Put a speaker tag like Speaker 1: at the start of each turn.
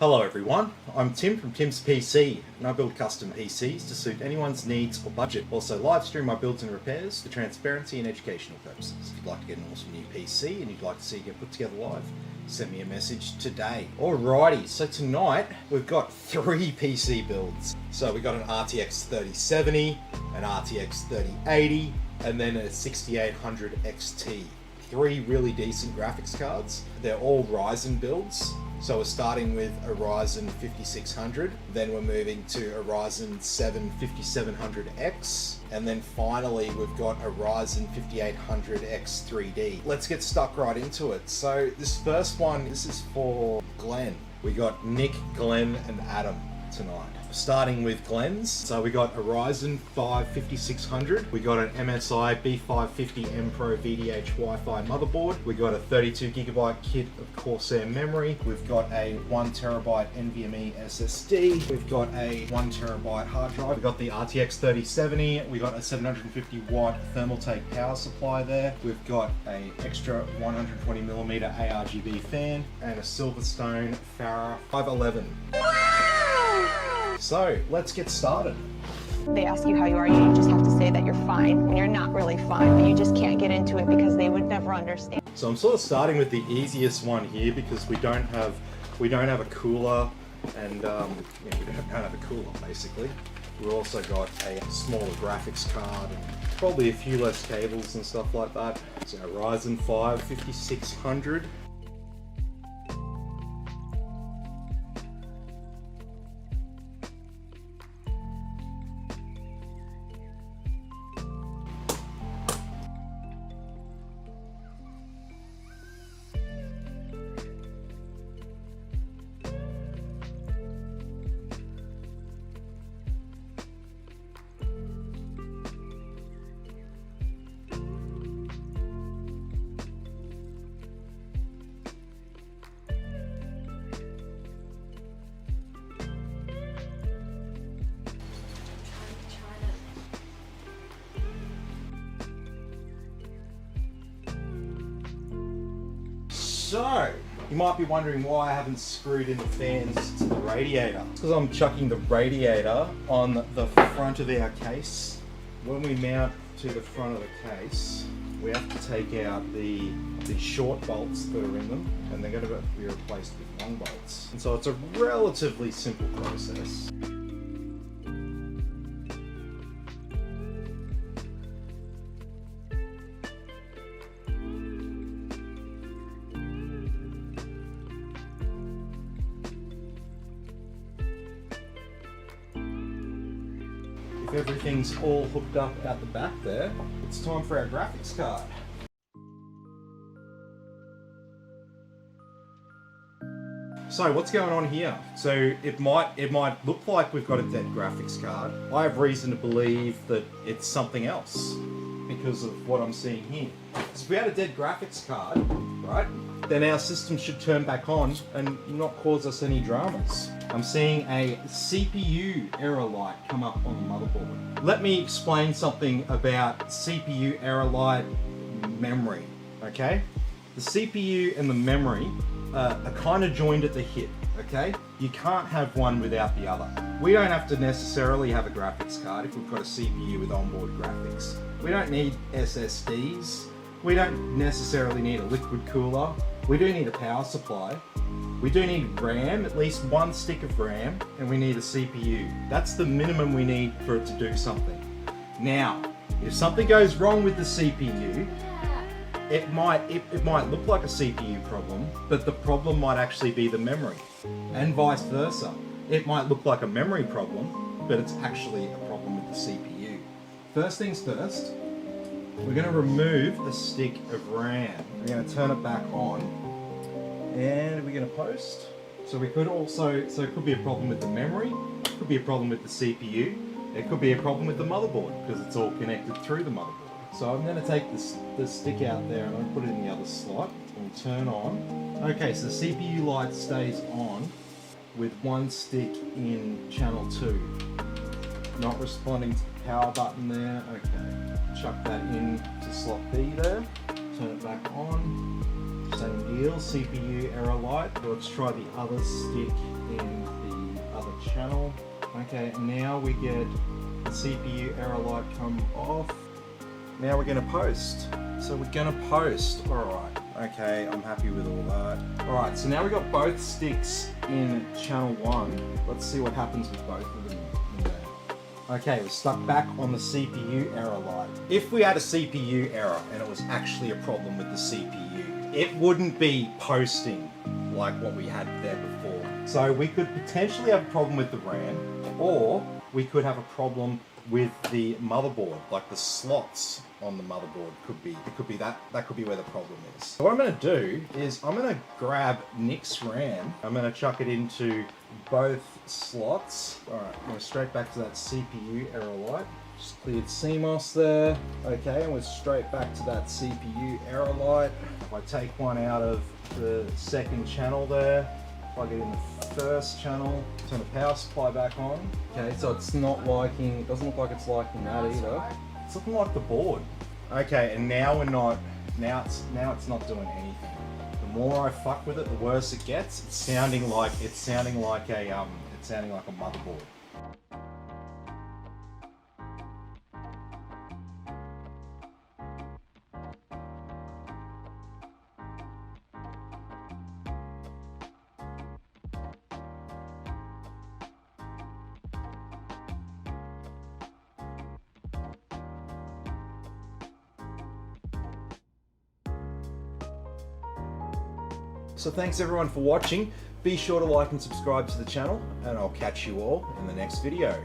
Speaker 1: Hello everyone, I'm Tim from Tim's PC and I build custom PCs to suit anyone's needs or budget. Also live stream my builds and repairs for transparency and educational purposes. If you'd like to get an awesome new PC and you'd like to see it get put together live, send me a message today. Alrighty, so tonight we've got 3 PC builds. So we've got an RTX 3070, an RTX 3080, and then a 6800 XT. 3 really decent graphics cards. They're all Ryzen builds. So we're starting with a Ryzen 5600, then we're moving to a Ryzen 7 5700X, and then finally we've got a Ryzen 5800X 3D. Let's get stuck right into it. So this first one, this is for Glenn. We got Nick, Glenn, and Adam tonight. Starting with Glenn's, so we got a Ryzen 5 5600, we got an MSI B550 M Pro VDH Wi-Fi motherboard, we got a 32GB kit of Corsair memory, we've got a 1TB NVMe SSD, we've got a 1TB hard drive, we've got the RTX 3070, we got a 750W Thermaltake power supply there, we've got a extra 120mm ARGB fan, and a Silverstone Farah 511. So let's get started.
Speaker 2: They ask you how you are, you just have to say that you're fine when you're not really fine, but you just can't get into it because they would never understand.
Speaker 1: So I'm sort of starting with the easiest one here because we don't have a cooler, and we don't have a cooler basically. We've also got a smaller graphics card and probably a few less cables and stuff like that. So Ryzen 5 5600. So, you might be wondering why I haven't screwed in the fans to the radiator. It's because I'm chucking the radiator on the front of our case. When we mount to the front of the case, we have to take out the short bolts that are in them, and they're going to be replaced with long bolts. And so it's a relatively simple process. If everything's all hooked up out the back there, it's time for our graphics card. So what's going on here? So it might look like we've got a dead graphics card. I have reason to believe that it's something else because of what I'm seeing here. So if we had a dead graphics card, right, then our system should turn back on and not cause us any dramas. I'm seeing a CPU error light come up on the motherboard. Let me explain something about CPU error light memory, okay? The CPU and the memory are kind of joined at the hip, okay? You can't have one without the other. We don't have to necessarily have a graphics card if we've got a CPU with onboard graphics. We don't need SSDs. We don't necessarily need a liquid cooler. We do need a power supply. We do need RAM, at least 1 stick of RAM, and we need a CPU. That's the minimum we need for it to do something. Now, if something goes wrong with the CPU, it might look like a CPU problem, but the problem might actually be the memory, and vice versa. It might look like a memory problem, but it's actually a problem with the CPU. First things first, we're going to remove the stick of RAM. We're going to turn it back on, and we're going to post. So it could be a problem with the memory, it could be a problem with the CPU, it could be a problem with the motherboard because it's all connected through the motherboard. So I'm going to take the stick out there and I'm going to put it in the other slot and turn on. Okay, so the CPU light stays on with 1 stick in channel 2. Not responding to the power button there. Okay, chuck that in to slot B there. turn it back on. Same deal, CPU error light. Let's try the other stick in the other channel. Okay, now we get the CPU error light come off. Now we're gonna post. So we're gonna post, all right. Okay, I'm happy with all that. All right, so now we got both sticks in channel 1. Let's see what happens with both of them in there. Okay, we're stuck back on the CPU error light. If we had a CPU error and it was actually a problem with the CPU, it wouldn't be posting like what we had there before. So we could potentially have a problem with the RAM, or we could have a problem with the motherboard, like the slots on the motherboard could be that could be where the problem is. So what I'm going to do is I'm going to grab Nick's RAM. I'm going to chuck it into both slots. All right, I'm going straight back to that CPU error light. Just cleared CMOS there. Okay, and we're straight back to that CPU error light. If I take one out of the second channel there, plug it in the first channel, turn the power supply back on. Okay, so it's not liking, it doesn't look like it's liking that either. It's looking like the board. Okay, and now it's not doing anything. The more I fuck with it, the worse it gets. It's sounding like a motherboard. So thanks everyone for watching. Be sure to like and subscribe to the channel, and I'll catch you all in the next video.